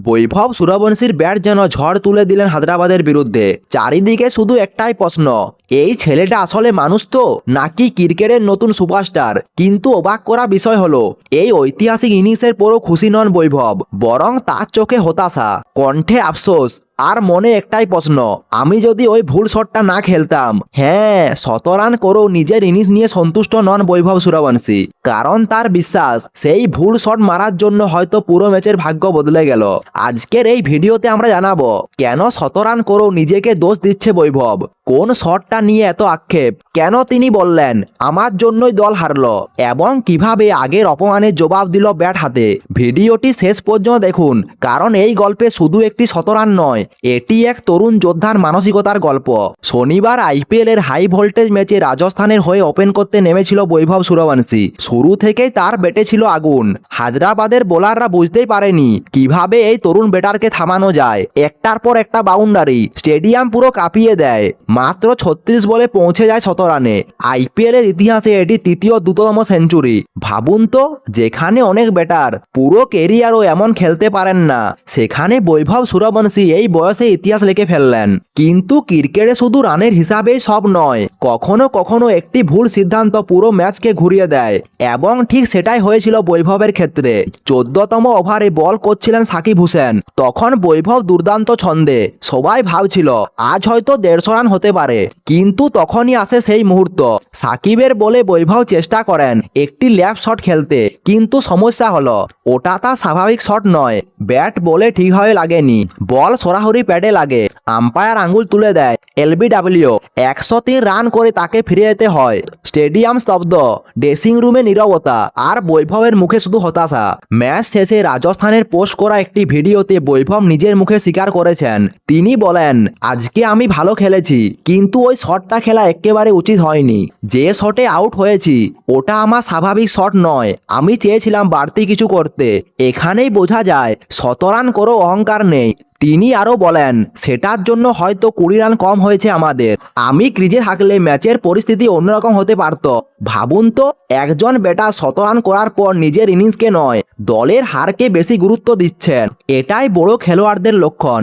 বৈভব সূর্যবংশীর bat যেন ঝড় তুলে দিলেন হায়দ্রাবাদের বিরুদ্ধে। চারিদিকে শুধু একটাই প্রশ্ন, এই ছেলেটা আসলে মানুষ তো নাকি ক্রিকেটের নতুন সুপারস্টার। কিন্তু অবাক করা বিষয় হলো এই ঐতিহাসিক ইনিংসের পরও খুশি নন বৈভব, বরং তার চোখে হতাশা, কণ্ঠে আফসোস, আর মনে একটাই প্রশ্ন, আমি যদি ওই ভুল শটটা না খেলতাম। হ্যাঁ, ১৭ রান করেও নিজের ইনিংস নিয়ে সন্তুষ্ট নন বৈভব সূর্যবংশী, কারণ তার বিশ্বাস সেই ভুল শট মারার জন্য হয়তো পুরো ম্যাচের ভাগ্য বদলে গেল। আজকের এই ভিডিওতে আমরা জানাবো কেন ১৭ রান করেও নিজেকে দোষ দিচ্ছে বৈভব, কোন শটটা নিয়ে এত আক্ষেপ, কেন তিনি বললেন আমার জন্যই দল হারলো, এবং কিভাবে আগের অপমানের জবাব দিল ব্যাট হাতে। ভিডিওটি শেষ পর্যন্ত দেখুন, কারণ এই গল্পে শুধু একটি ১৭ রান নয়, এটি এক তরুণ যোদ্ধার মানসিকতার গল্প। শনিবার আইপিএল এর হাই ভোল্টেজ ম্যাচে রাজস্থানের হয়ে ওপেন করতে নেমেছিল বৈভব সূর্যবংশী। শুরু থেকেই তার ব্যাটে ছিল আগুন। হায়দ্রাবাদের বোলাররা বুঝতেই পারেনি কিভাবে এই তরুণ ব্যাটারকে থামানো যায়। একটার পর একটা বাউন্ডারি স্টেডিয়াম পুরো কাঁপিয়ে দেয়। মাত্র ৩৬ বলে পৌঁছে যায় ১৭ রানে। আইপিএল এর ইতিহাসে এটি তৃতীয় দ্রুততম সেঞ্চুরি। ভাবুন তো, যেখানে অনেক ব্যাটার পুরো কেরিয়ারও এমন খেলতে পারেন না, সেখানে বৈভব সূর্যবংশী এই বয়সে ইতিহাস লিখে ফেললেন। কিন্তু ক্রিকেটে শুধু রানের হিসাবেই সব নয়, কখনো কখনো একটি ভুল সিদ্ধান্ত পুরো ম্যাচকে ঘুরিয়ে দেয়, এবং ঠিক সেটাই হয়েছিল বৈভবের ক্ষেত্রে। ১৪তম ওভারে বল করছিলেন সাকিব হোসেন। তখন বৈভব দুর্দান্ত ছন্দে, সবাই ভাবছিল আজ হয়তো ১৫০ রান হতে পারে। কিন্তু তখনই আসে সেই মুহূর্ত। সাকিবের বলে বৈভব চেষ্টা করেন একটি ল্যাপ শট খেলতে, কিন্তু সমস্যা হলো ওটা তার স্বাভাবিক শট নয়। ব্যাট বলে ঠিকভাবে লাগেনি, বল সরাসরি প্যাডে লাগে। আম্পায়ার আঙ্গুল তুলে দেয়, এলবিডব্লিউ। ১০৩ রান করে তাকে ফিরে যেতে হয়। স্টেডিয়াম স্তব্ধ, ড্রেসিং রুমে নীরবতা, আর বৈভবের মুখে শুধু হতাশা। ম্যাচ শেষে রাজস্থানের পোস্ট করা একটি ভিডিওতে বৈভব নিজের মুখে স্বীকার করেছেন। তিনি বলেন, আজকে আমি ভালো খেলেছি, কিন্তু ওই শটটা খেলা একেবারে উচিত হয়নি। যে শটে আউট হয়েছি ওটা আমার স্বাভাবিক শট নয়, আমি চেয়েছিলাম বাড়তি কিছু করতে। এখানেই বোঝা যায় ১৭ রান করেও অহংকার নেই। তিনি আরও বলেন, সেটার জন্য হয়তো ২০ রান কম হয়েছে আমাদের। আমি ক্রিজে থাকলে ম্যাচের পরিস্থিতি অন্যরকম হতে পারত। ভাবুন তো, একজন ব্যাটার ১৭ রান করার পর নিজের ইনিংসকে নয়, দলের হারকে বেশি গুরুত্ব দিচ্ছেন। এটাই বড় খেলোয়াড়দের লক্ষণ।